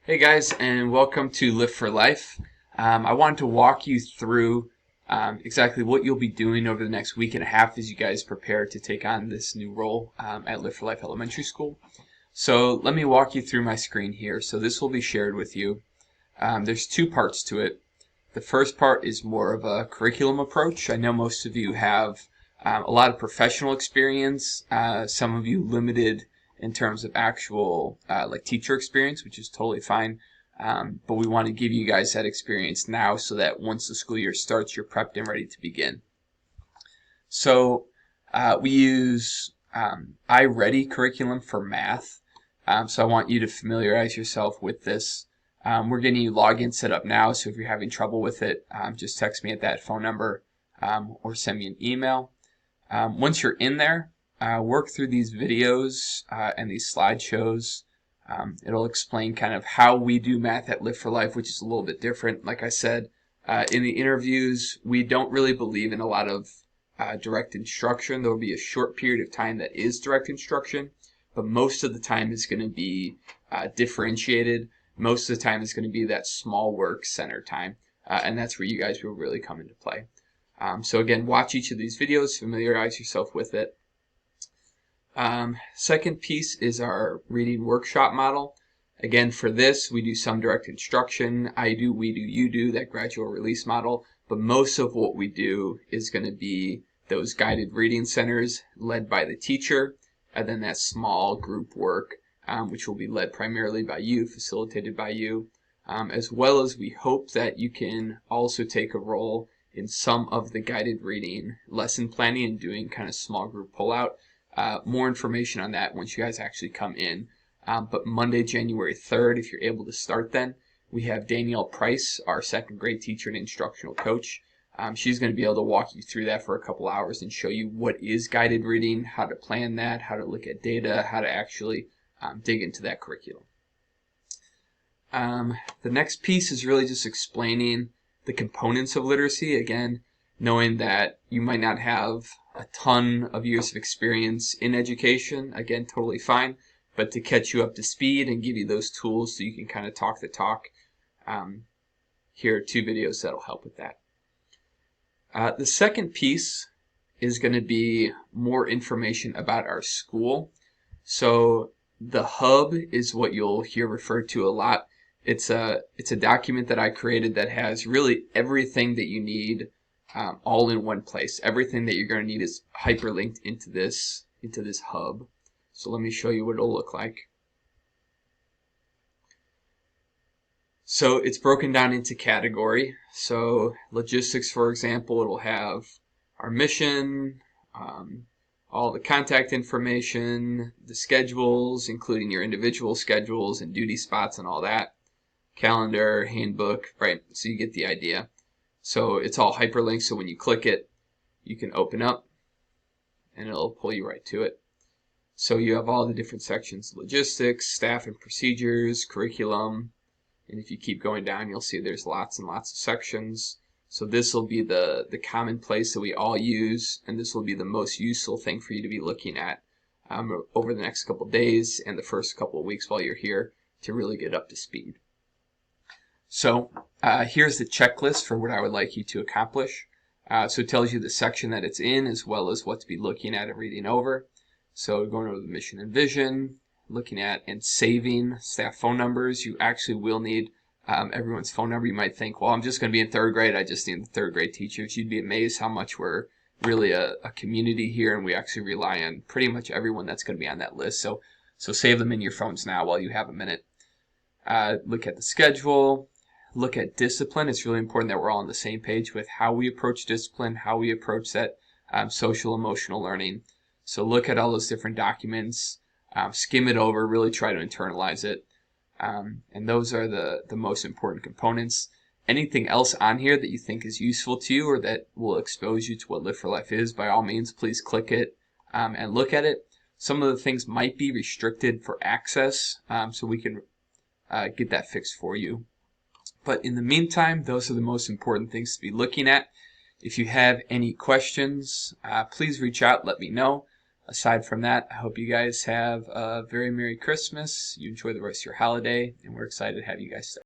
Hey guys, and welcome to Live for Life. I wanted to walk you through exactly what you'll be doing over the next week and a half as you guys prepare to take on this new role at Live for Life Elementary School. So let me walk you through my screen here. So this will be shared with you. There's two parts to it. The first part is more of a curriculum approach. I know most of you have a lot of professional experience, some of you limited in terms of actual like teacher experience, which is totally fine. But we want to give you guys that experience now so that once the school year starts, you're prepped and ready to begin. So we use Iready Curriculum for math. So I want you to familiarize yourself with this. We're getting you login set up now, so if you're having trouble with it, just text me at that phone number or send me an email. Once you're in there, work through these videos and these slideshows. It'll explain kind of how we do math at Live for Life, which is a little bit different. Like I said, in the interviews, we don't really believe in a lot of direct instruction. There will be a short period of time that is direct instruction, but most of the time is going to be differentiated. Most of the time is going to be that small work center time, and that's where you guys will really come into play. So again, watch each of these videos, familiarize yourself with it. Second piece is our reading workshop model. Again, for this, we do some direct instruction. I do, we do, you do, that gradual release model. But most of what we do is going to be those guided reading centers led by the teacher, and then that small group work, which will be led primarily by you, facilitated by you, as well as we hope that you can also take a role in some of the guided reading lesson planning and doing kind of small group pullout. More information on that once you guys actually come in. But Monday, January 3rd, if you're able to start then, we have Danielle Price, our second grade teacher and instructional coach. She's going to be able to walk you through that for a couple hours and show you what is guided reading, how to plan that, how to look at data, how to actually dig into that curriculum. The next piece is really just explaining the components of literacy. Again, knowing that you might not have a ton of years of experience in education, again, totally fine, but to catch you up to speed and give you those tools so you can kind of talk the talk, here are two videos that'll help with that. The second piece is going to be more information about our school. So the hub is what you'll hear referred to a lot. It's a document that I created that has really everything that you need all in one place. Everything that you're going to need is hyperlinked into this hub. So let me show you what it'll look like. So it's broken down into category. So logistics, for example, it'll have our mission, all the contact information, the schedules, including your individual schedules and duty spots and all that. Calendar, handbook, right? So you get the idea. So it's all hyperlinked, so when you click it, you can open up and it'll pull you right to it. So you have all the different sections: logistics, staff and procedures, curriculum, and if you keep going down, you'll see there's lots and lots of sections. So this will be the common place that we all use, and this will be the most useful thing for you to be looking at over the next couple days and the first couple of weeks while you're here to really get up to speed. So here's the checklist for what I would like you to accomplish. So it tells you the section that it's in as well as what to be looking at and reading over. So going over the mission and vision, looking at and saving staff phone numbers. You actually will need everyone's phone number. You might think, well, I'm just going to be in third grade. I just need the third grade teachers. You'd be amazed how much we're really a community here, and we actually rely on pretty much everyone that's going to be on that list. So save them in your phones now while you have a minute. Look at the schedule. Look at discipline. It's really important that we're all on the same page with how we approach discipline, how we approach that social emotional learning. So look at all those different documents, skim it over, really try to internalize it. And those are the most important components. Anything else on here that you think is useful to you or that will expose you to what Live for Life is, by all means, please click it and look at it. Some of the things might be restricted for access, so we can get that fixed for you. But in the meantime, those are the most important things to be looking at. If you have any questions, please reach out, let me know. Aside from that, I hope you guys have a very Merry Christmas. You enjoy the rest of your holiday, and we're excited to have you guys start.